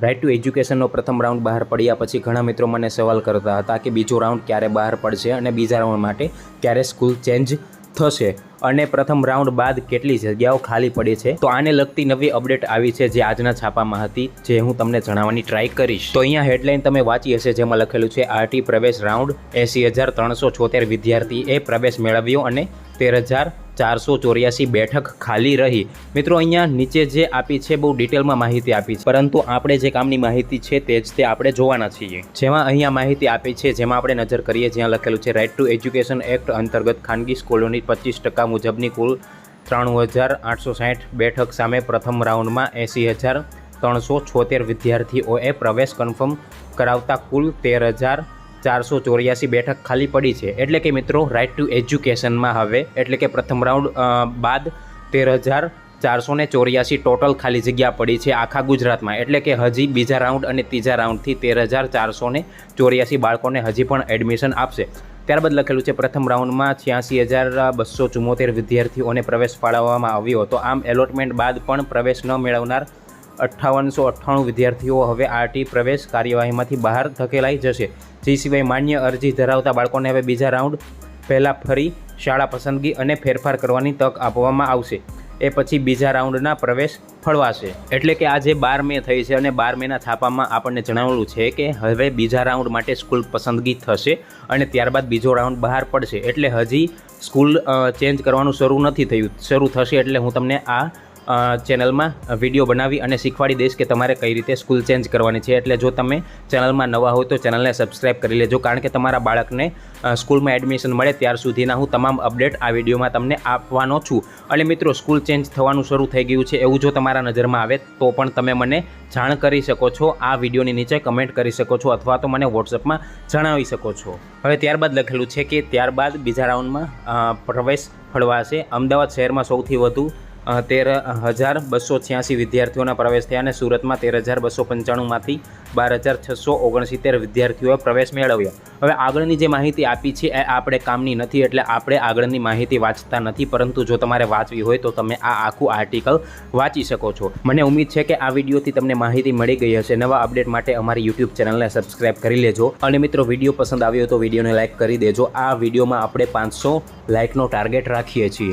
Right two એજ્યુકેશનનો પ્રથમ round બહાર પડ્યા પછી ઘણા મિત્રો મને સવાલ કરતા હતા કે બીજો રાઉન્ડ ક્યારે બહાર પડશે અને બીજા રાઉન્ડ માટે ક્યારે સ્કૂલ ચેન્જ થશે અને પ્રથમ રાઉન્ડ બાદ કેટલી જગ્યાઓ ખાલી પડી છે। તો આને લગતી નવી અપડેટ આવી છે જે આજના છાપામાં હતી, જે હું તમને જણાવવાની ટ્રાય કરીશ। તો અહીંયા હેડલાઇન તમે વાંચી હશે, જેમાં લખેલું છે આરટી પ્રવેશ રાઉન્ડ 80,374 વિદ્યાર્થીએ પ્રવેશ મેળવ્યો અને 13,484 બેઠક ખાલી રહી। મિત્રો અહીંયા નીચે જે આપી છે બહુ ડિટેલમાં માહિતી આપી છે, પરંતુ આપણે જે કામની માહિતી છે તે જ તે આપણે જોવાના છીએ। જેમાં અહીંયા માહિતી આપી છે, જેમાં આપણે નજર કરીએ, જ્યાં લખેલું છે રાઇટ ટુ એજ્યુકેશન એક્ટ અંતર્ગત ખાનગી સ્કૂલોની 25% મુજબની કુલ 93,860 બેઠક સામે પ્રથમ રાઉન્ડમાં 80,376 વિદ્યાર્થીઓએ પ્રવેશ કન્ફર્મ કરાવતા કુલ 13,484 બેઠક ખાલી પડી છે। એટલે કે મિત્રો રાઇટ ટુ એજ્યુકેશનમાં હવે એટલે કે પ્રથમ રાઉન્ડ બાદ 13,484 ટોટલ ખાલી જગ્યા પડી છે આખા ગુજરાતમાં। એટલે કે હજી બીજા રાઉન્ડ અને ત્રીજા રાઉન્ડથી 13,484 બાળકોને હજી પણ એડમિશન આપશે। ત્યારબાદ લખેલું છે પ્રથમ રાઉન્ડમાં 86,274 વિદ્યાર્થીઓને પ્રવેશ ફાળવવામાં આવ્યો હતો। આમ એલોટમેન્ટ બાદ પણ પ્રવેશ ન મેળવનાર 5898 વિદ્યાર્થીઓ હવે આરટી પ્રવેશ કાર્યવાહીમાંથી બહાર ધકેલાઈ જશે। જે સિવાય માન્ય અરજી ધરાવતા બાળકોને હવે બીજા રાઉન્ડ પહેલાં ફરી શાળા પસંદગી અને ફેરફાર કરવાની તક આપવામાં આવશે। એ પછી બીજા રાઉન્ડના પ્રવેશ ફળવાશે। એટલે કે આજે 12 મે થઈ છે અને 12 મેના છાપામાં આપણને જણાવેલું છે કે હવે બીજા રાઉન્ડ માટે સ્કૂલ પસંદગી થશે અને ત્યારબાદ બીજો રાઉન્ડ બહાર પડશે। એટલે હજી સ્કૂલ ચેન્જ કરવાનું શરૂ થશે એટલે હું તમને આ ચેનલમાં વિડીયો બનાવી અને શીખવાડી દઈશ કે તમારે કઈ રીતે સ્કૂલ ચેન્જ કરવાની છે। એટલે જો તમે ચેનલમાં નવા હોય તો ચેનલને સબસ્ક્રાઈબ કરી લેજો, કારણ કે તમારા બાળકને સ્કૂલમાં એડમિશન મળે ત્યાર સુધીના હું તમામ અપડેટ આ વિડીયોમાં તમને આપવાનો છું। અને મિત્રો સ્કૂલ ચેન્જ થવાનું શરૂ થઈ ગયું છે એવું જો તમારા નજરમાં આવે તો પણ તમે મને જાણ કરી શકો છો, આ વિડીયોની નીચે કમેન્ટ કરી શકો છો અથવા તો મને વોટ્સઅપમાં જણાવી શકો છો। હવે ત્યારબાદ લખેલું છે કે ત્યારબાદ બીજા રાઉન્ડમાં પ્રવેશ ફળવાશે। અમદાવાદ શહેરમાં સૌથી વધુ 13,286 વિદ્યાર્થીઓના પ્રવેશ થયા અને સુરતમાં 13,295માંથી 12,669 વિદ્યાર્થીઓએ પ્રવેશ મેળવ્યો। હવે આગળની જે માહિતી આપી છે એ આપણે કામની નથી, એટલે આપણે આગળની માહિતી વાંચતા નથી, પરંતુ જો તમારે વાંચવી હોય તો તમે આ આખું આર્ટિકલ વાંચી શકો છો। મને ઉમ્મીદ છે કે આ વિડીયોથી તમને માહિતી મળી ગઈ હશે। નવા અપડેટ માટે અમારી યુટ્યુબ ચેનલને સબસ્ક્રાઈબ કરી લેજો અને મિત્રો વિડીયો પસંદ આવ્યો તો વિડીયોને લાઇક કરી દેજો। આ વિડીયોમાં આપણે 500 લાઇકનો ટાર્ગેટ રાખીએ છીએ।